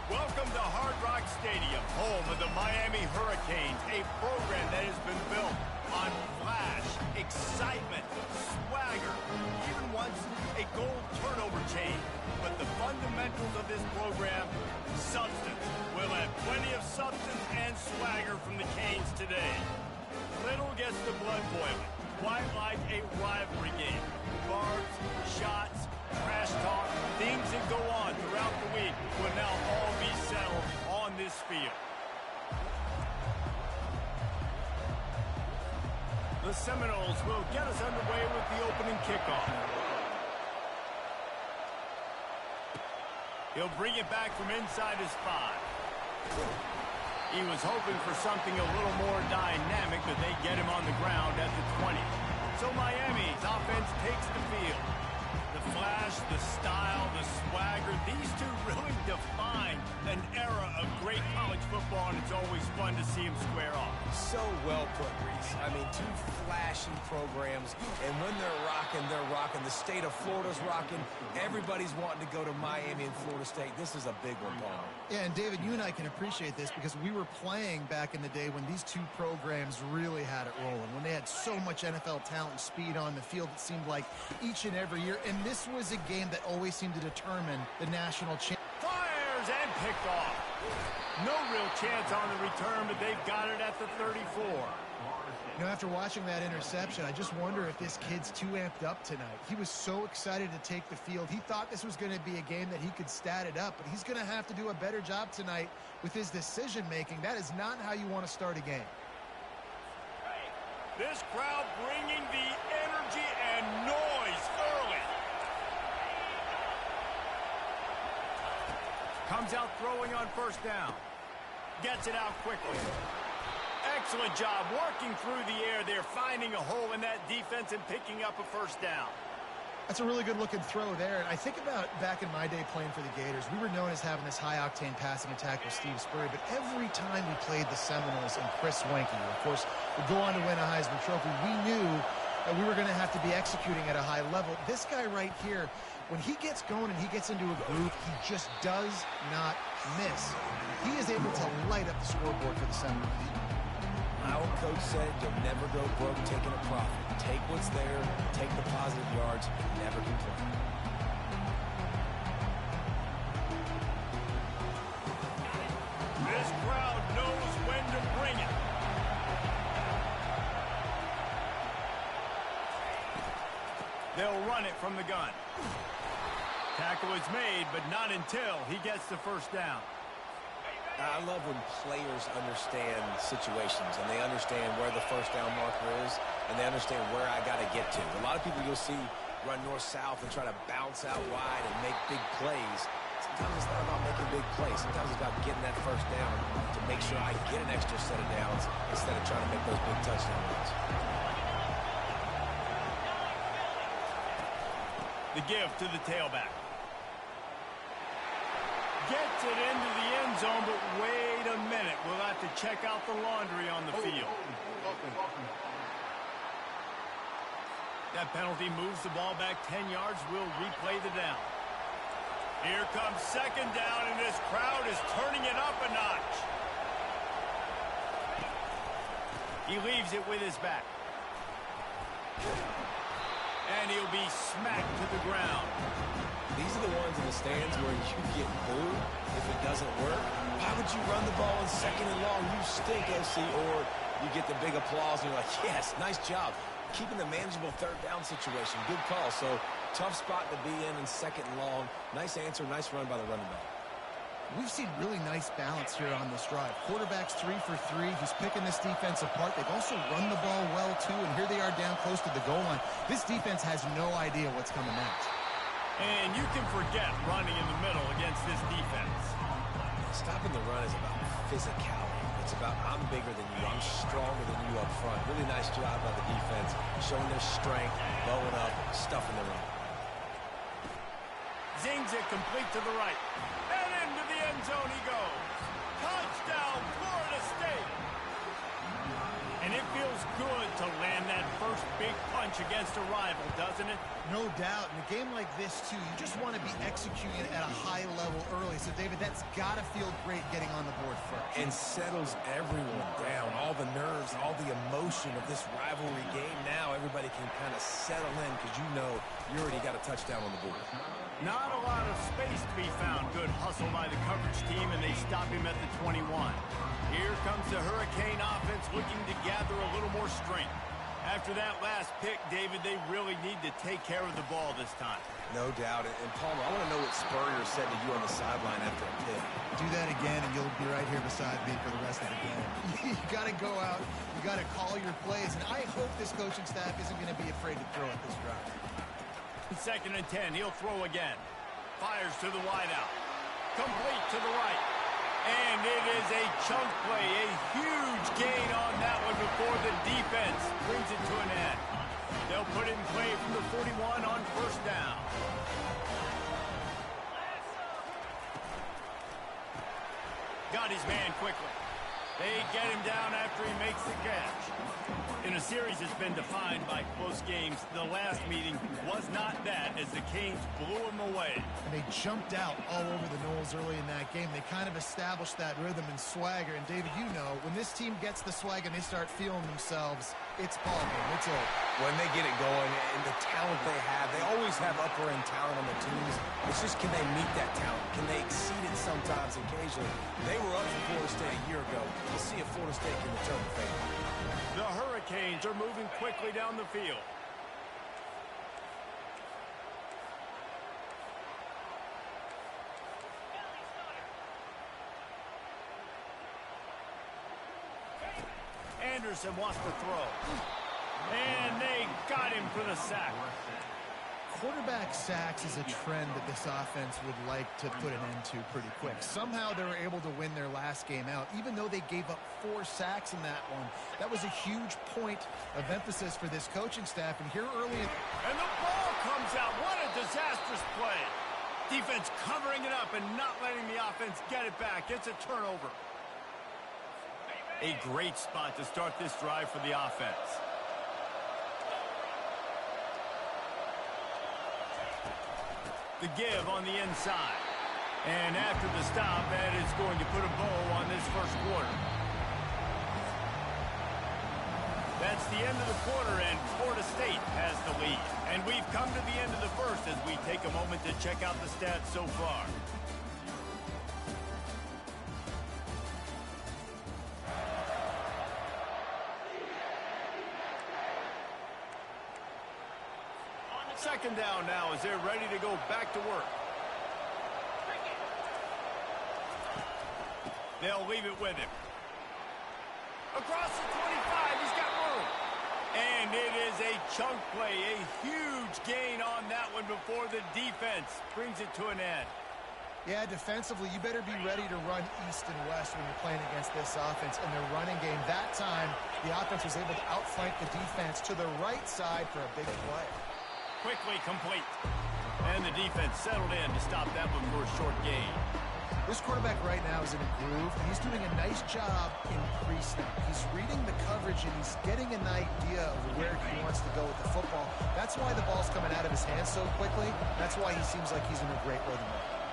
Welcome to Hard Rock Stadium, home of the Miami Hurricanes, a program that has been built on flash, excitement, swagger, even once a gold turnover chain. But the fundamentals of this program, substance. We'll have plenty of substance and swagger from the Canes today. Little gets the blood boiling, quite like a rivalry game. Barbs, shots, trash talk, things that go on throughout the week will now all be settled on this field. The Seminoles will get us underway with the opening kickoff. He'll bring it back from inside his 5. He was hoping for something a little more dynamic, but they get him on the ground at the 20. So Miami's offense takes the field. The flash, the style, the swagger, these two really define an era of great college football, and it's always fun to see them square off. So well put, Reese. I mean, two flashy programs, and when they're rocking, they're rocking. The state of Florida's rocking. Everybody's wanting to go to Miami and Florida State. This is a big one, Paul. Yeah, and David, you and I can appreciate this because we were playing back in the day when these two programs really had it rolling, when they had so much NFL talent and speed on the field, it seemed like each and every year. And this was a game that always seemed to determine the national champ. Fires and picked off. No real chance on the return, but they've got it at the 34. You know, after watching that interception, I just wonder if this kid's too amped up tonight. He was so excited to take the field. He thought this was going to be a game that he could stat it up, but he's going to have to do a better job tonight with his decision-making. That is not how you want to start a game. This crowd bringing the energy and noise early. Comes out throwing on first down. Gets it out quickly. Excellent job working through the air there, finding a hole in that defense and picking up a first down. That's a really good-looking throw there. And I think about back in my day playing for the Gators, we were known as having this high-octane passing attack with Steve Spurrier, but every time we played the Seminoles and Chris Wenke, of course, would go on to win a Heisman Trophy, we knew that we were going to have to be executing at a high level. This guy right here, when he gets going and he gets into a groove, he just does not miss. He is able to light up the scoreboard for the Seminoles. My old coach said you'll never go broke taking a profit. Take what's there, take the positive yards, and never complain. This crowd knows when to bring it. They'll run it from the gun. Tackle is made, but not until he gets the first down. I love when players understand situations and they understand where the first down marker is and they understand where I got to get to. A lot of people you'll see run north-south and try to bounce out wide and make big plays. Sometimes it's not about making big plays. Sometimes it's about getting that first down to make sure I get an extra set of downs instead of trying to make those big touchdown runs. The give to the tailback. Gets it into the end zone, but wait a minute. We'll have to check out the laundry on the field. That penalty moves the ball back 10 yards. We'll replay the down. Here comes second down, and this crowd is turning it up a notch. He leaves it with his back. And he'll be smacked to the ground. These are the ones in the stands where you get booed if it doesn't work. Why would you run the ball on second and long? You stink, FC. Or you get the big applause and you're like, yes, nice job. Keeping the manageable third down situation. Good call. So tough spot to be in second and long. Nice answer, nice run by the running back. We've seen really nice balance here on this drive. Quarterback's 3 for 3. He's picking this defense apart. They've also run the ball well, too, and here they are down close to the goal line. This defense has no idea what's coming next. And you can forget running in the middle against this defense. Stopping the run is about physicality. It's about I'm bigger than you. I'm stronger than you up front. Really nice job by the defense, showing their strength, bowing up, stuffing the run. Zings it complete to the right. And into the end zone he goes. Touchdown, Florida State. And it feels good to land that first big punch against a rival, doesn't it? No doubt. In a game like this, too, you just want to be executing at a high level early. So, David, that's got to feel great getting on the board first. And settles everyone down. All the nerves, all the emotion of this rivalry game. Now everybody can kind of settle in because you know you already got a touchdown on the board. Not a lot of space to be found. Good hustle by the coverage team, and they stop him at the 21. Here comes the Hurricane offense looking to gather a little more strength. After that last pick, David, they really need to take care of the ball this time. No doubt. And Palmer, I want to know what Spurrier said to you on the sideline after a pick. Do that again, and you'll be right here beside me for the rest of the game. You got to go out. You got to call your plays, and I hope this coaching staff isn't going to be afraid to throw at this drive. 2nd and 10. He'll throw again. Fires to the wideout. Complete to the right. And it is a chunk play, a huge gain on that one before the defense brings it to an end. They'll put it in play from the 41 on 1st down. Got his man quickly. They get him down after he makes the catch. In a series that's been defined by close games, the last meeting was not that as the Canes blew him away. And they jumped out all over the Noles early in that game. They kind of established that rhythm and swagger. And, David, you know, when this team gets the swag and they start feeling themselves, it's ball game. It's over. When they get it going and the talent they always have upper-end talent on their teams. It's just, can they meet that talent? Can they exceed it sometimes, occasionally? They were up for Florida State a year ago. We'll see if Florida State can return the favor. The Hurricanes are moving quickly down the field. Anderson wants to throw. And they got him for the sack. Quarterback sacks is a trend that this offense would like to put an end to pretty quick. Somehow they were able to win their last game out, even though they gave up 4 sacks in that one. That was a huge point of emphasis for this coaching staff. And here early... And the ball comes out. What a disastrous play. Defense covering it up and not letting the offense get it back. It's a turnover. A great spot to start this drive for the offense. The give on the inside. And after the stop, that is going to put a bow on this first quarter. That's the end of the quarter, and Florida State has the lead. And we've come to the end of the first as we take a moment to check out the stats so far. Second down now as they're ready to go back to work. They'll leave it with him. Across the 25, he's got room. And it is a chunk play, a huge gain on that one before the defense brings it to an end. Yeah, defensively, you better be ready to run east and west when you're playing against this offense and their running game. That time, the offense was able to outflank the defense to the right side for a big play. Quickly complete. And the defense settled in to stop that one for a short gain. This quarterback right now is in a groove, and he's doing a nice job in pre-snap. He's reading the coverage, and he's getting an idea of where he wants to go with the football. That's why the ball's coming out of his hands so quickly. That's why he seems like he's in a great rhythm right now.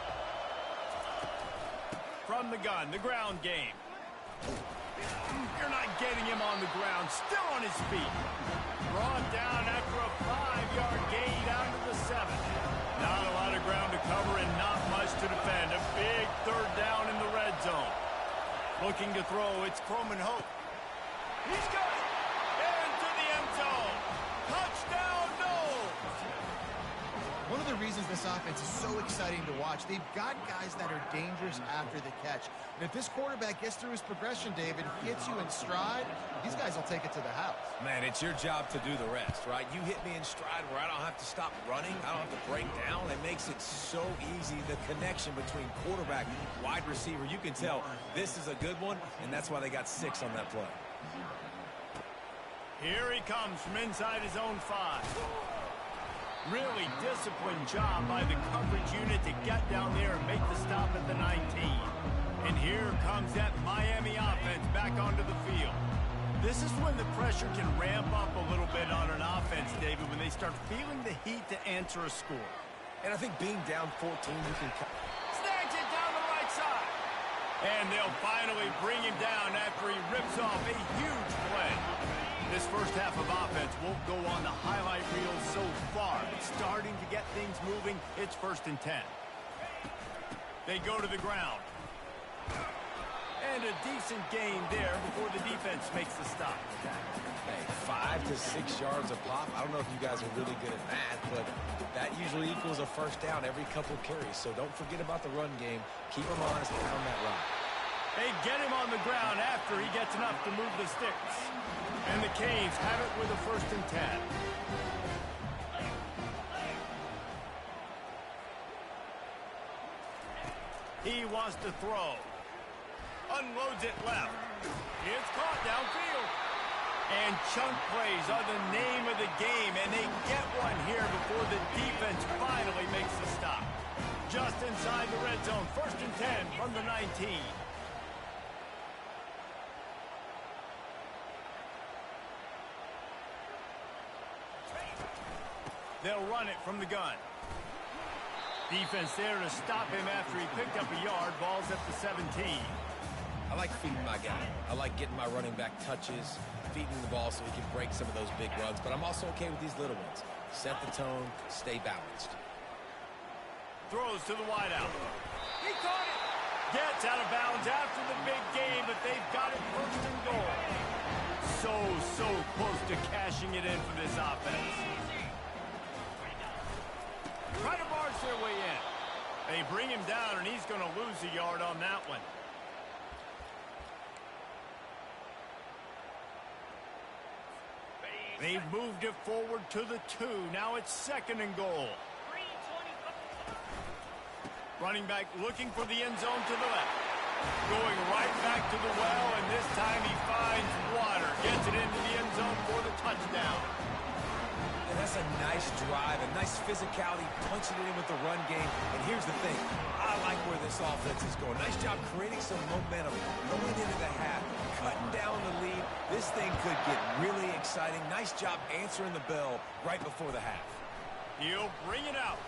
From the gun, the ground game. You're not getting him on the ground. Still on his feet. Brought down after a 5-yard gain down to the 7. Not a lot of ground to cover and not much to defend. A big 3rd down in the red zone. Looking to throw, it's Croman Hope. He's got it. Into the end zone. Touchdown, Noles. One of the reasons this offense is so exciting to watch, they've got guys that are dangerous after the catch. And if this quarterback gets through his progression, David, hits you in stride, these guys will take it to the house. Man, it's your job to do the rest, right? You hit me in stride where I don't have to stop running. I don't have to break down. It makes it so easy, the connection between quarterback and wide receiver. You can tell this is a good one, and that's why they got 6 on that play. Here he comes from inside his own 5. Really disciplined job by the coverage unit to get down there and make the stop at the 19. And here comes that Miami offense back onto the field. This is when the pressure can ramp up a little bit on an offense, David, when they start feeling the heat to answer a score. And I think being down 14, you can... Snags it down the right side. And they'll finally bring him down after he rips off a huge play. This first half of offense won't go on the highlight reel so far. It's starting to get things moving. It's 1st and 10. They go to the ground. And a decent gain there before the defense makes the stop. Hey, 5 to 6 yards a pop. I don't know if you guys are really good at math, but that usually equals a first down every couple carries. So don't forget about the run game. Keep them honest pound that rock. They get him on the ground after he gets enough to move the sticks. And the Canes have it with a 1st and 10. He wants to throw. Unloads it left. It's caught downfield. And chunk plays are the name of the game, and they get one here before the defense finally makes the stop. Just inside the red zone, 1st and 10 from the 19. They'll run it from the gun. Defense there to stop him after he picked up a yard. Ball's at the 17. I like feeding my guy. I like getting my running back touches, feeding the ball so he can break some of those big runs. But I'm also okay with these little ones. Set the tone, stay balanced. Throws to the wideout. He caught it. Gets out of bounds after the big game, but they've got it 1st and goal. So close to cashing it in for this offense. Try to barge their way in. They bring him down, and he's going to lose a yard on that one. They've moved it forward to the 2. Now it's 2nd and goal. Running back looking for the end zone to the left. Going right back to the well, and this time he finds water. Gets it into the end zone for the touchdown. And that's a nice drive, a nice physicality, punching it in with the run game. And here's the thing. I like where this offense is going. Nice job creating some momentum going into the half, cutting down the lead. This thing could get really exciting. Nice job answering the bell right before the half. He'll bring it out.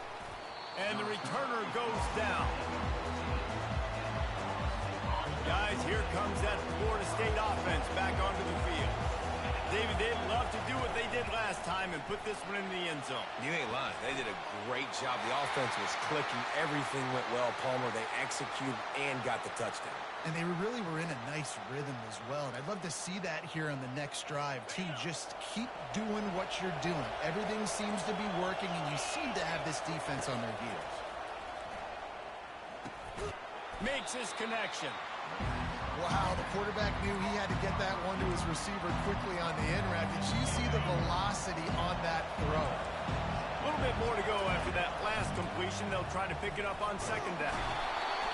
And the returner goes down. Guys, here comes that Florida State offense back onto the field. David, they'd love to do what they did last time and put this one in the end zone. You ain't lying. They did a great job. The offense was clicking. Everything went well, Palmer. They executed and got the touchdown. And they really were in a nice rhythm as well. And I'd love to see that here on the next drive, too. Just keep doing what you're doing. Everything seems to be working, and you seem to have this defense on their heels. Makes his connection. Wow, the quarterback knew he had to get that one to his receiver quickly on the in route. Did you see the velocity on that throw? A little bit more to go after that last completion. They'll try to pick it up on 2nd down.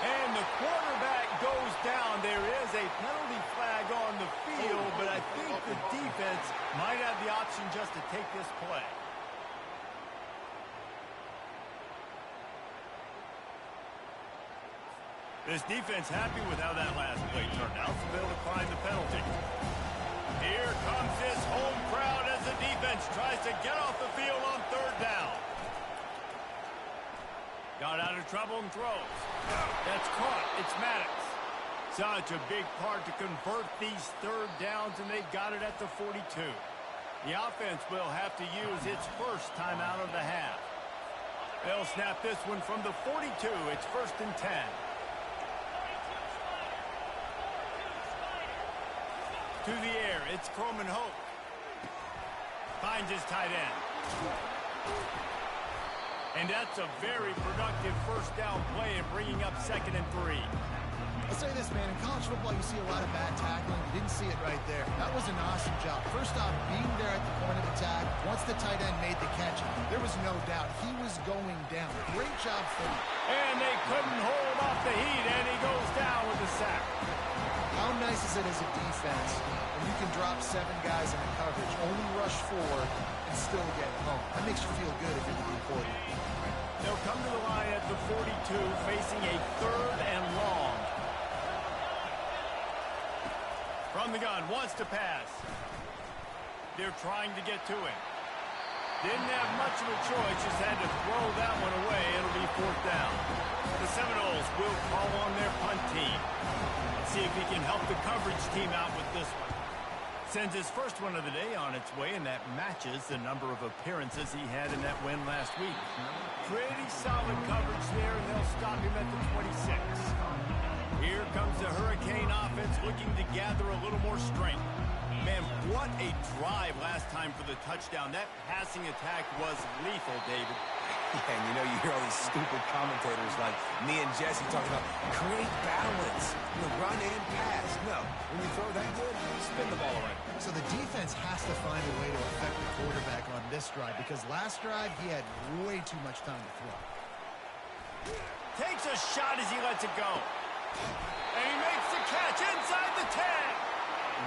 And the quarterback goes down. There is a penalty flag on the field, but I think the defense might have the option just to take this play. This defense happy with how that last play turned out, so they'll decline the penalty. Here comes this home crowd as the defense tries to get off the field on 3rd down. Got out of trouble and throws. That's caught. It's Maddox. Such a big part to convert these 3rd downs, and they got it at the 42. The offense will have to use its first time out of the half. They'll snap this one from the 42. It's 1st and 10. To the air, it's Croman Hope. Finds his tight end. And that's a very productive first down play and bringing up 2nd and 3. I'll say this, man. In college football, you see a lot of bad tackling. You didn't see it right there. That was an awesome job. First off, being there at the point of attack. Once the tight end made the catch, there was no doubt he was going down. Great job for him. And they couldn't hold off the heat, and he goes down with the sack. How nice is it as a defense when you can drop 7 guys in a coverage, only rush 4, and still get home? That makes you feel good if you're the D coordinator. They'll come to the line at the 42, facing a 3rd and long. From the gun, wants to pass. They're trying to get to him. Didn't have much of a choice, just had to throw that one away. It'll be 4th down. The Seminoles will call on their punt team. Let's see if he can help the coverage team out with this one. Sends his first one of the day on its way, and that matches the number of appearances he had in that win last week. Pretty solid coverage there, and they'll stop him at the 26. Here comes the Hurricane offense looking to gather a little more strength. Man, what a drive last time for the touchdown. That passing attack was lethal, David. Yeah, and you know, you hear all these stupid commentators like me and Jesse talking about create balance, run and pass. No, when you throw that good, spin the ball around. So the defense has to find a way to affect the quarterback on this drive because last drive he had way too much time to throw. Takes a shot as he lets it go. And he makes the catch inside the 10.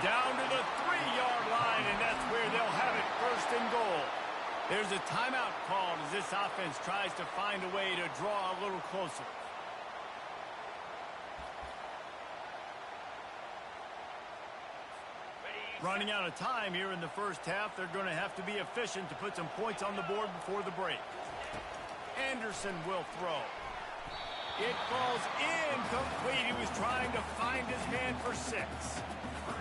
Down to the 3-yard line, and that's where they'll have it, 1st and goal. There's a timeout called as this offense tries to find a way to draw a little closer. Running out of time here in the first half, they're going to have to be efficient to put some points on the board before the break. Anderson will throw. It falls incomplete. He was trying to find his man for 6.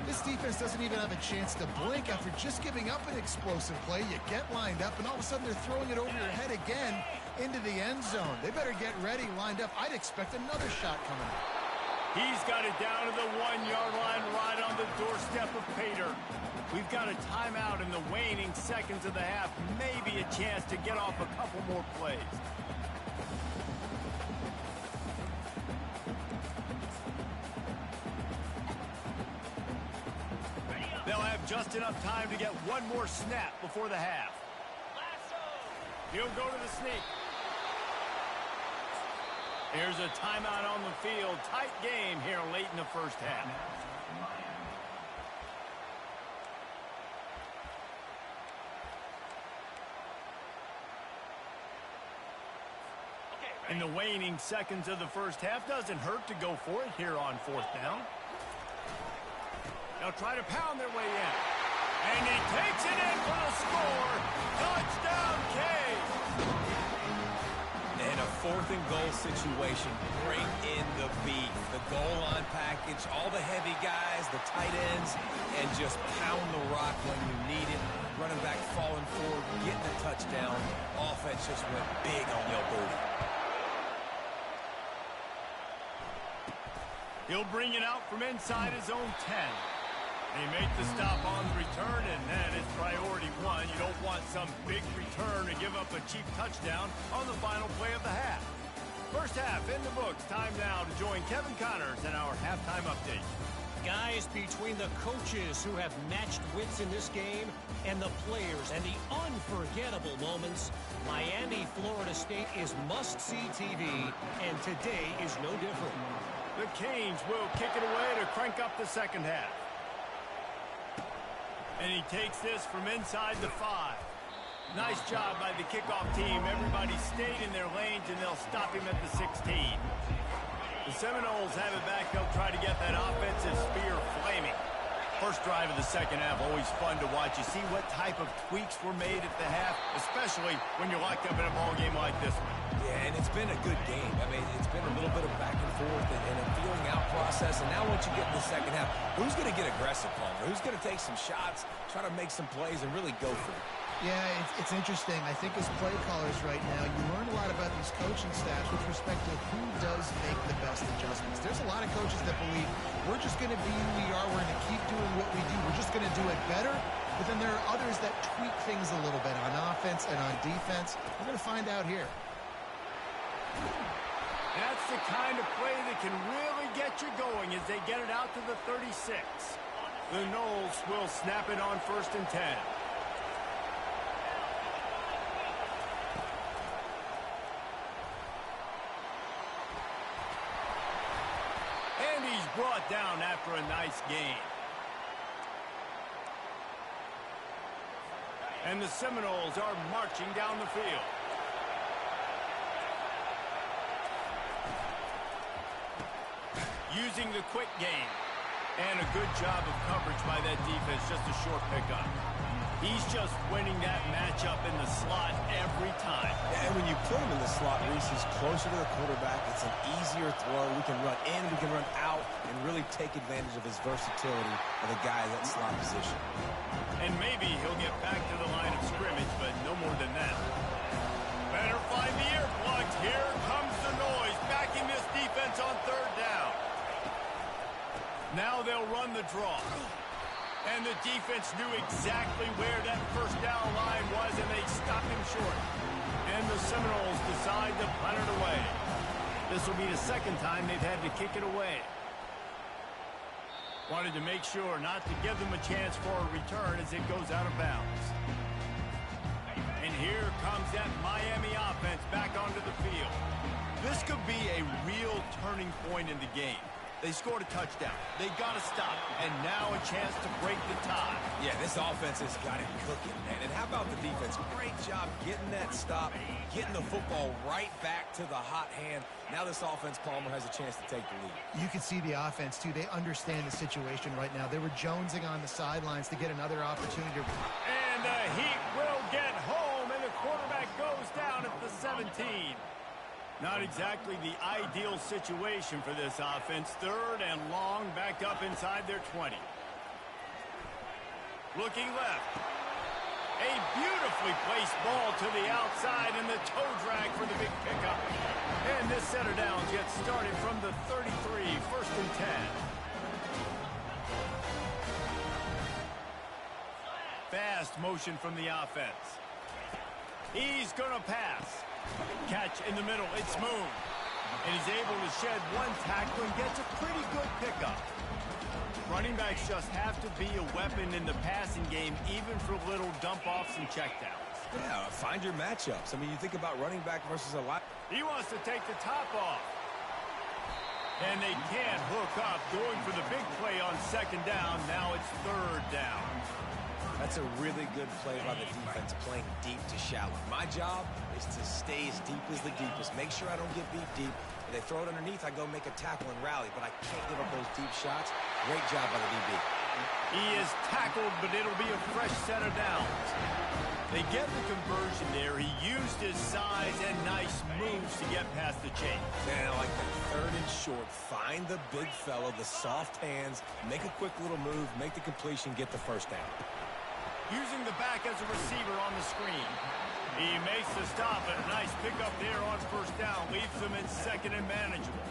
This defense doesn't even have a chance to blink after just giving up an explosive play. You get lined up, and all of a sudden they're throwing it over your head again into the end zone. They better get ready, lined up. I'd expect another shot coming up. He's got it down to the 1-yard line right on the doorstep of Pater. We've got a timeout in the waning seconds of the half. Maybe a chance to get off a couple more plays. They'll have just enough time to get one more snap before the half. He'll go to the sneak. Here's a timeout on the field. Tight game here late in the first half. In the waning seconds of the first half, doesn't hurt to go for it here on 4th down. They'll try to pound their way in. And he takes it in for the score. Touchdown, Cage. In a 4th and goal situation, bring in the beef. The goal line package, all the heavy guys, the tight ends, and just pound the rock when you need it. Running back falling forward, getting a touchdown. Offense just went big on your booty. He'll bring it out from inside his own 10. They make the stop on the return, and that is priority 1. You don't want some big return to give up a cheap touchdown on the final play of the half. First half in the books. Time now to join Kevin Connors in our halftime update. Guys, between the coaches who have matched wits in this game and the players and the unforgettable moments, Miami, Florida State is must-see TV, and today is no different. The Canes will kick it away to crank up the second half. And he takes this from inside the 5. Nice job by the kickoff team. Everybody stayed in their lanes, and they'll stop him at the 16. The Seminoles have it back. They'll try to get that offensive spear flaming. First drive of the second half, always fun to watch. You see what type of tweaks were made at the half, especially when you're locked up in a ball game like this one. Yeah, and it's been a good game. I mean, it's been a little bit of back and forth and a feeling out process. And now once you get in the second half, who's going to get aggressive, Palmer? Who's going to take some shots, try to make some plays, and really go for it? Yeah, it's interesting. I think as play callers right now, you learn a lot about these coaching staffs with respect to who does make the best adjustments. There's a lot of coaches that believe we're just going to be who we are. We're going to keep doing what we do. We're just going to do it better. But then there are others that tweak things a little bit on offense and on defense. We're going to find out here. That's the kind of play that can really get you going as they get it out to the 36. The Noles will snap it on 1st and 10. And he's brought down after a nice gain. And the Seminoles are marching down the field. Using the quick game. And a good job of coverage by that defense, just a short pickup. He's just winning that matchup in the slot every time. And when you put him in the slot, Reese, he's closer to the quarterback. It's an easier throw. We can run in, we can run out, and really take advantage of his versatility of the guy in that slot position. And maybe he'll get back to the line of scrimmage, but no more than that. Better find the earplugs. Here comes the noise, backing this defense on third down. Now they'll run the draw. And the defense knew exactly where that first down line was, and they stopped him short. And the Seminoles decide to punt it away. This will be the second time they've had to kick it away. Wanted to make sure not to give them a chance for a return as it goes out of bounds. And here comes that Miami offense back onto the field. This could be a real turning point in the game. They scored a touchdown. They got to stop. And now a chance to break the tie. Yeah, this offense has got it cooking, man. And how about the defense? Great job getting that stop, getting the football right back to the hot hand. Now this offense, Palmer, has a chance to take the lead. You can see the offense, too. They understand the situation right now. They were jonesing on the sidelines to get another opportunity. And the Heat will get home, and the quarterback goes down at the 17. Not exactly the ideal situation for this offense. Third and long, back up inside their 20. Looking left. A beautifully placed ball to the outside, and the toe drag for the big pickup. And this center down gets started from the 33, first and 10. Fast motion from the offense. He's going to pass. Catch in the middle. It's smooth. And he's able to shed one tackle and gets a pretty good pickup. Running backs just have to be a weapon in the passing game, even for little dump-offs and checkdowns. Yeah, find your matchups. I mean, you think about running back versus a lot. He wants to take the top off. And they can't hook up, going for the big play on second down. Now it's third down. That's a really good play by the defense, playing deep to shallow. My job is to stay as deep as the deepest. Make sure I don't get beat deep. If they throw it underneath, I go make a tackle and rally, but I can't give up those deep shots. Great job by the DB. He is tackled, but it'll be a fresh set of downs. They get the conversion there. He used his size and nice moves to get past the chain. And I like that third and short. Find the big fella, the soft hands, make a quick little move, make the completion, get the first down. Using the back as a receiver on the screen. He makes the stop, and a nice pickup there on first down. Leaves them in second and manageable.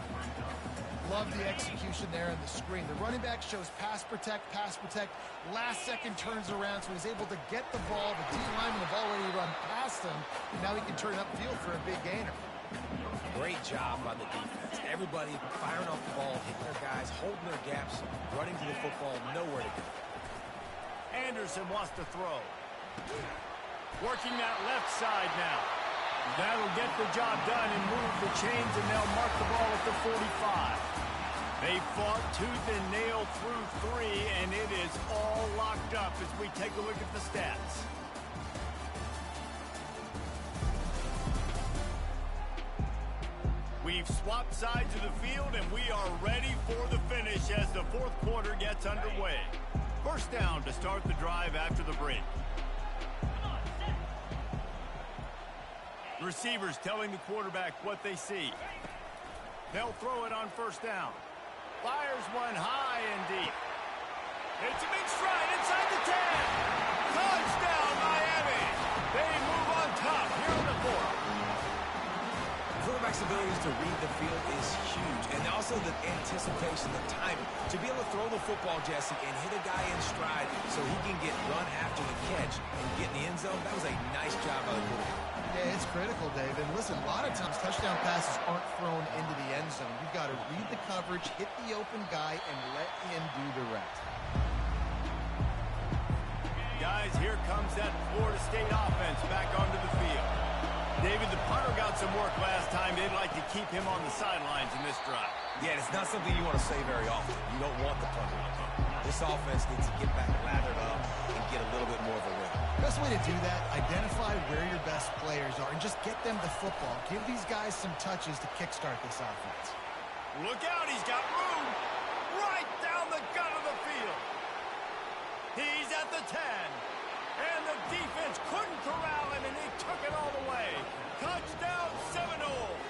Love the execution there on the screen. The running back shows pass protect, pass protect. Last second turns around, so he's able to get the ball. The D lineman have already run past him. And now he can turn upfield for a big gainer. Great job by the defense. Everybody firing off the ball, hitting their guys, holding their gaps, running to the football, nowhere to go. Anderson wants to throw. Working that left side now. That'll get the job done and move the chains, and they'll mark the ball at the 45. They fought tooth and nail through three, and it is all locked up as we take a look at the stats. We've swapped sides of the field, and we are ready for the finish as the fourth quarter gets underway. First down to start the drive after the break. Receivers telling the quarterback what they see. They'll throw it on first down. Fires one high and deep. It's a big stride inside the 10. Touchdown, Miami. They move on top here in the fourth. Quarterback's abilities to read the field is huge, and also the anticipation, the timing. To be able to throw the football, Jesse, and hit a guy in stride so he can get run after the catch and get in the end zone, that was a nice job by the quarterback. Yeah, it's critical, Dave. And listen, a lot of times touchdown passes aren't thrown into the end zone. You've got to read the coverage, hit the open guy, and let him do the rest. Guys, here comes that Florida State offense back onto the field. David, the punter got some work last time. They'd like to keep him on the sidelines in this drive. Yeah, it's not something you want to say very often. You don't want the punter on there. This offense needs to get back lathered up and get a little bit more of a rhythm. Best way to do that, identify where your best players are and just get them the football. Give these guys some touches to kickstart this offense. Look out, he's got room. Right down the gut of at the 10. And the defense couldn't corral him, and they took it all the way. Touchdown, Seminoles.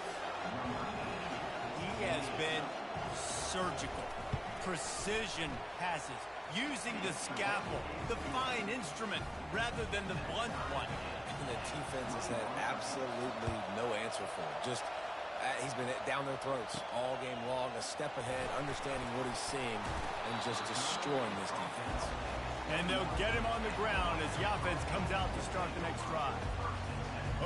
He has been surgical. Precision passes, using the scalpel, the fine instrument, rather than the blunt one. And the defense has had absolutely no answer for it. Just, he's been down their throats all game long, a step ahead, understanding what he's seeing, and just destroying this defense. And they'll get him on the ground as the offense comes out to start the next drive.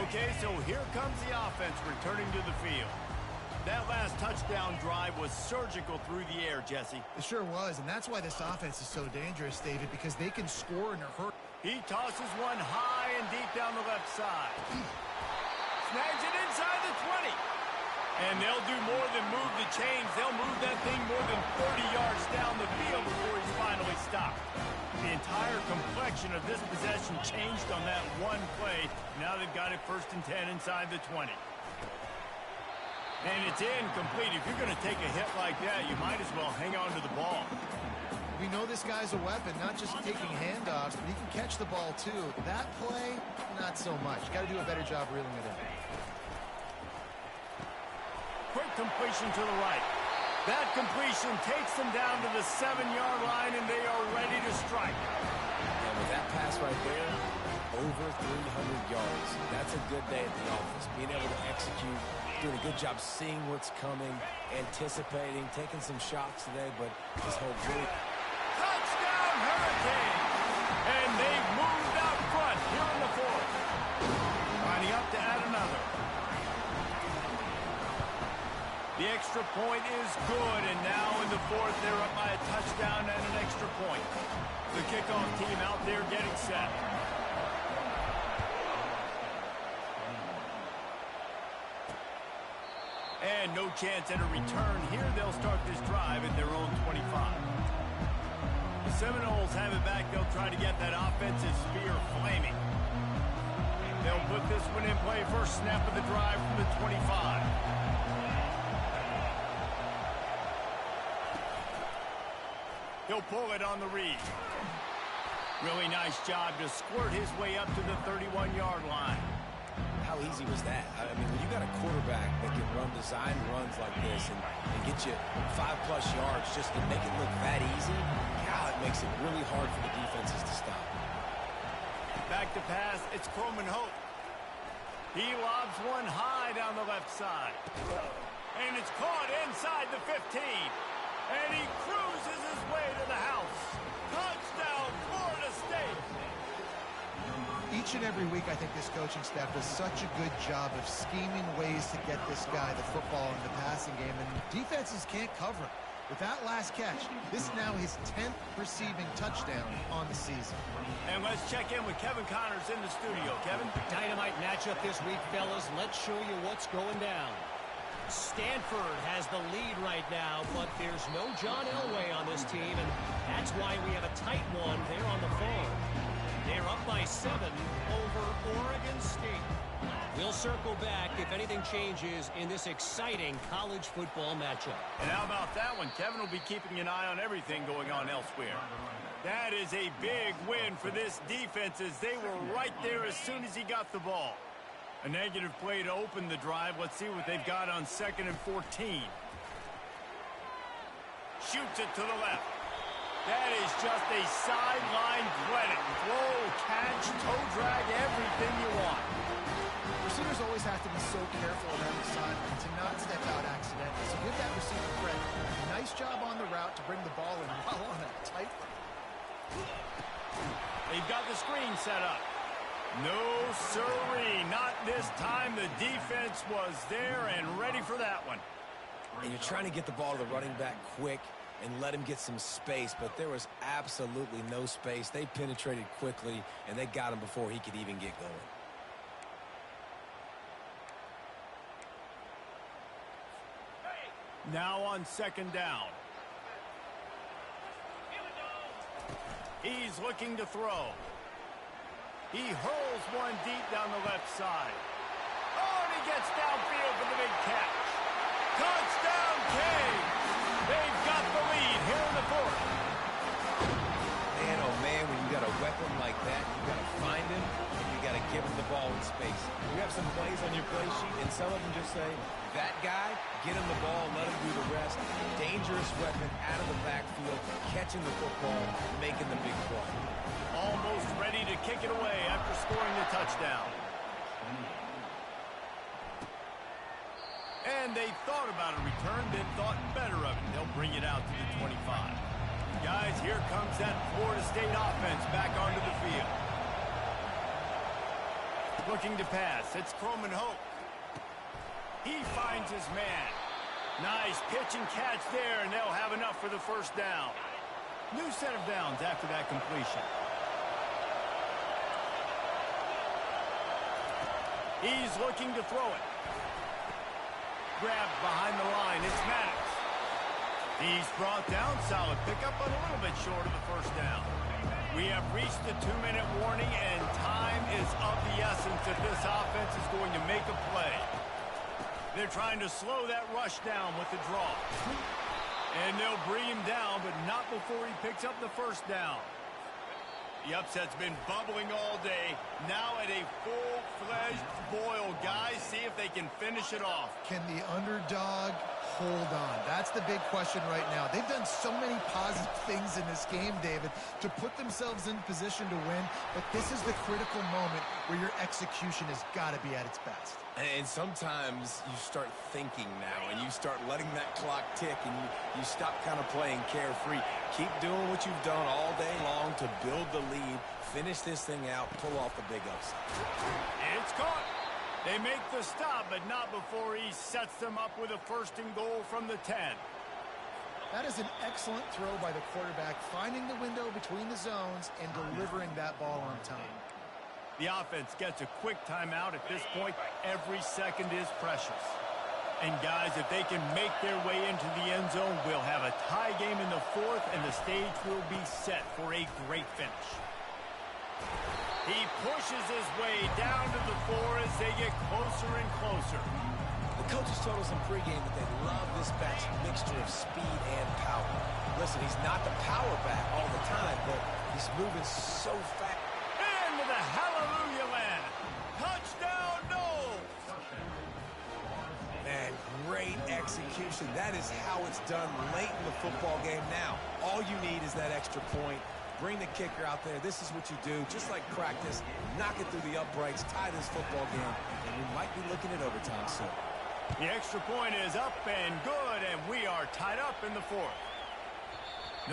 Okay, so here comes the offense returning to the field. That last touchdown drive was surgical through the air, Jesse. It sure was, and that's why this offense is so dangerous, David, because they can score in a hurry. He tosses one high and deep down the left side. Snags it inside the 20. And they'll do more than move the chains. They'll move that thing more than 30 yards down the field before he's finally stopped. The entire complexion of this possession changed on that one play. Now they've got it 1st and 10 inside the 20. And it's incomplete. If you're going to take a hit like that, you might as well hang on to the ball. We know this guy's a weapon, not just taking handoffs, but he can catch the ball too. That play, not so much. Got to do a better job reeling it in. Quick completion to the right. That completion takes them down to the 7-yard line, and they are ready to strike. And with that pass right there, over 300 yards. That's a good day at the office. Being able to execute, doing a good job seeing what's coming, anticipating, taking some shots today, but this whole group. Touchdown, Hurricanes! And they've moved out front here in the 4th. Lining up to add another. The extra point is good, and now in the 4th, they're up by a touchdown and an extra point. The kickoff team out there getting set. And no chance at a return here. They'll start this drive at their own 25. The Seminoles have it back. They'll try to get that offensive spear flaming. They'll put this one in play. First snap of the drive from the 25. He'll pull it on the read. Really nice job to squirt his way up to the 31-yard line. How easy was that? I mean, when you got a quarterback that can run design runs like this and get you 5+ yards just to make it look that easy, God, it makes it really hard for the defenses to stop. Back to pass, it's Coleman Hope. He lobs one high down the left side. And it's caught inside the 15. And he cruises his way to the house. Touchdown, Florida State! Each and every week, I think this coaching staff does such a good job of scheming ways to get this guy the football in the passing game, and defenses can't cover it. With that last catch, this is now his 10th receiving touchdown on the season. And let's check in with Kevin Connors in the studio. Kevin? Dynamite matchup this week, fellas. Let's show you what's going down. Stanford has the lead right now, but there's no John Elway on this team, and that's why we have a tight one there on the phone. They're up by 7 over Oregon State. We'll circle back if anything changes in this exciting college football matchup. And how about that one? Kevin will be keeping an eye on everything going on elsewhere. That is a big win for this defense as they were right there as soon as he got the ball. A negative play to open the drive. Let's see what they've got on 2nd and 14. Shoots it to the left. That is just a sideline credit. Throw, catch, toe drag, everything you want. Receivers always have to be so careful around the sideline to not step out accidentally. So give that receiver credit. Nice job on the route to bring the ball in while on a tight route. They've got the screen set up. No sirree, not this time. The defense was there and ready for that one. And you're trying to get the ball to the running back quick and let him get some space, but there was absolutely no space. They penetrated quickly, and they got him before he could even get going. Now on 2nd down. He's looking to throw. He hurls one deep down the left side. Oh, and he gets downfield for the big catch. Touchdown, Canes! They've got the lead here in the 4th. Man, oh man, when you got a that, you got to find him, and you got to give him the ball in space. You have some plays on your play sheet, and some of them just say, that guy, get him the ball, let him do the rest. Dangerous weapon out of the backfield, catching the football, making the big play. Almost ready to kick it away after scoring the touchdown. And they thought about a return, then thought better of it. They'll bring it out to the 25. Guys, here comes that Florida State offense back onto the field. Looking to pass. It's Croman Hope. He finds his man. Nice pitch and catch there, and they'll have enough for the first down. New set of downs after that completion. He's looking to throw it. Grabbed behind the line. It's Maddox. He's brought down. Solid pickup, but a little bit short of the first down. We have reached the 2-minute warning, and time is of the essence if this offense is going to make a play. They're trying to slow that rush down with the draw. And they'll bring him down, but not before he picks up the first down. The upset's been bubbling all day. Now at a full-fledged boil. Guys, see if they can finish it off. Can the underdog hold on? That's the big question right now. They've done so many positive things in this game, David, to put themselves in position to win, but this is the critical moment where your execution has got to be at its best. And sometimes you start thinking now, and you start letting that clock tick, and you stop kind of playing carefree. Keep doing what you've done all day long to build the lead, finish this thing out, pull off the big upset. It's caught. They make the stop, but not before he sets them up with a first and goal from the 10. That is an excellent throw by the quarterback, finding the window between the zones and delivering that ball on time. The offense gets a quick timeout. At this point, every second is precious. And guys, if they can make their way into the end zone, we'll have a tie game in the fourth, and the stage will be set for a great finish. He pushes his way down to the 4 as they get closer and closer. The coaches told us in pregame that they love this back's mixture of speed and power. Listen, he's not the power back all the time, but he's moving so fast. Into the hallelujah land. Touchdown, Knowles. Man, great execution. That is how it's done late in the football game now. All you need is that extra point. Bring the kicker out there. This is what you do. Just like practice, knock it through the uprights, tie this football game, and we might be looking at overtime soon. The extra point is up and good, and we are tied up in the fourth.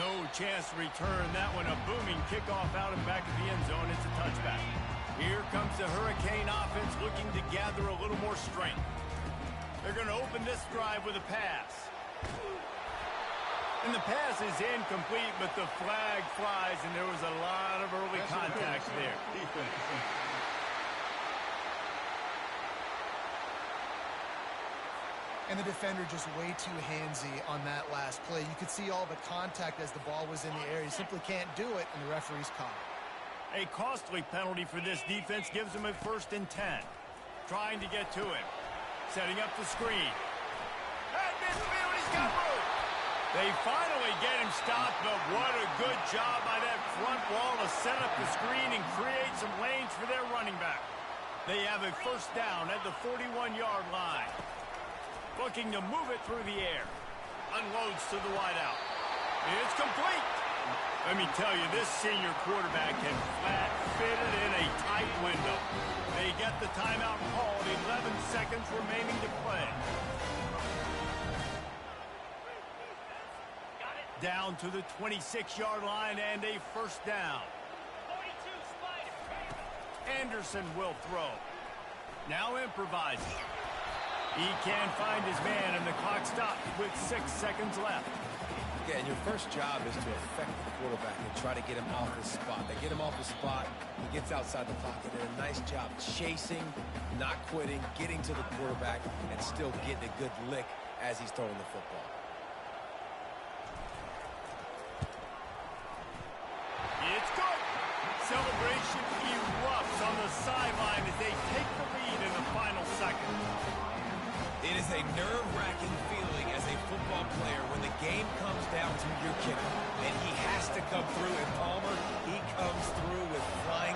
No chance to return that one. A booming kickoff out and back of the end zone. It's a touchback. Here comes the Hurricane offense looking to gather a little more strength. They're going to open this drive with a pass. And the pass is incomplete, but the flag flies, and there was a lot of early contact there. And the defender just way too handsy on that last play. You could see all the contact as the ball was in the air. You simply can't do it, and the referee's caught. A costly penalty for this defense gives them a 1st and 10. Trying to get to him. Setting up the screen. At midfield, he's got room. They finally get him stopped, but what a good job by that front wall to set up the screen and create some lanes for their running back. They have a first down at the 41-yard line. Looking to move it through the air. Unloads to the wideout. It's complete. Let me tell you, this senior quarterback can flat fit it in a tight window. They get the timeout called. 11 seconds remaining to play. Down to the 26-yard line and a first down. Anderson will throw. Now improvising. He can't find his man, and the clock stops with 6 seconds left. Yeah, and your first job is to affect the quarterback and try to get him off his spot. They get him off his spot, he gets outside the pocket. Did a nice job chasing, not quitting, getting to the quarterback, and still getting a good lick as he's throwing the football. It's good. Celebration erupts on the sideline as they take the lead in the final second. It is a nerve-wracking feeling as a football player when the game comes down to your kicker, and he has to come through. And Palmer, he comes through with flying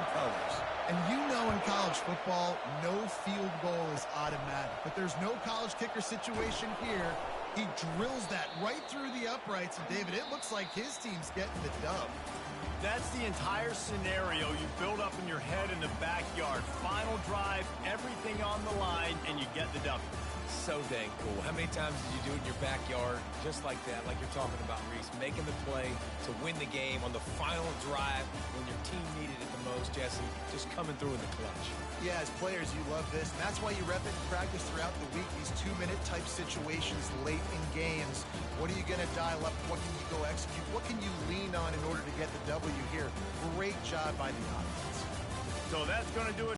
college football, no field goal is automatic, but there's no college kicker situation here. He drills that right through the uprights, and David, it looks like his team's getting the dub. That's the entire scenario you build up in your head in the backyard. Final drive, everything on the line, and you get the W. So dang cool. How many times did you do it in your backyard just like that, like you're talking about, Reese, making the play to win the game on the final drive when your team needed it the most, Jesse, just coming through in the clutch. Yeah, as players, you love this, and that's why you rep it in practice throughout the week, these 2-minute type situations late in games. What are you going to dial up? What can you go execute? What can you lean on in order to get the W here? Great job by the offense. So that's going to do it.